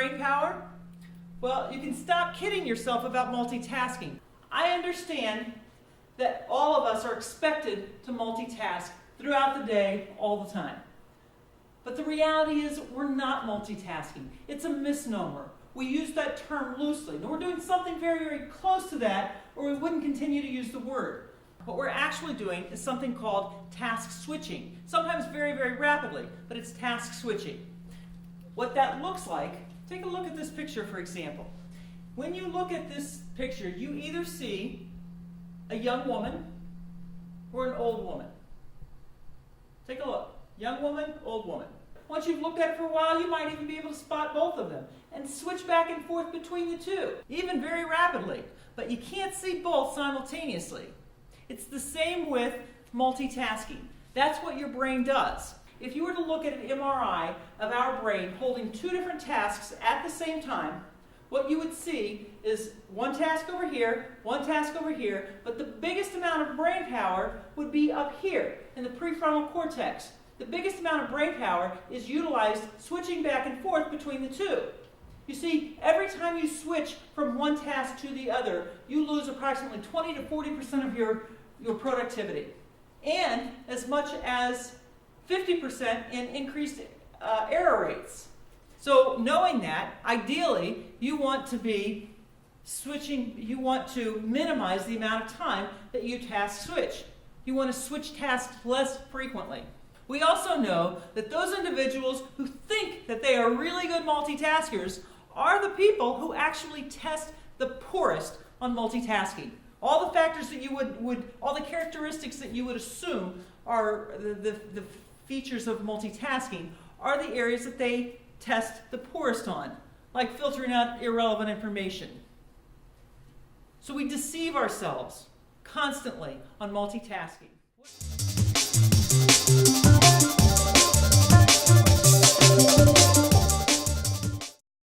brain power? Well, you can stop kidding yourself about multitasking. I understand that all of us are expected to multitask throughout the day, all the time. But the reality is we're not multitasking. It's a misnomer. We use that term loosely. And we're doing something very, very close to that, or we wouldn't continue to use the word. What we're actually doing is something called task switching. Sometimes very, very rapidly, but it's task switching. What that looks like, take a look at this picture, for example. When you look at this picture, you either see a young woman or an old woman. Take a look. Young woman, old woman. Once you've looked at it for a while, you might even be able to spot both of them and switch back and forth between the two, even very rapidly. But you can't see both simultaneously. It's the same with multitasking. That's what your brain does. If you were to look at an MRI of our brain holding two different tasks at the same time, what you would see is one task over here, but the biggest amount of brain power would be up here in the prefrontal cortex. The biggest amount of brain power is utilized switching back and forth between the two. You see, every time you switch from one task to the other, you lose approximately 20 to 40% of your productivity, and as much as 50% in increased error rates. So knowing that, ideally, you want to be switching, you want to minimize the amount of time that you task switch. You want to switch tasks less frequently. We also know that those individuals who think that they are really good multitaskers are the people who actually test the poorest on multitasking. All the factors that you all the characteristics that you would assume are the features of multitasking are the areas that they test the poorest on, like filtering out irrelevant information. So we deceive ourselves constantly on multitasking.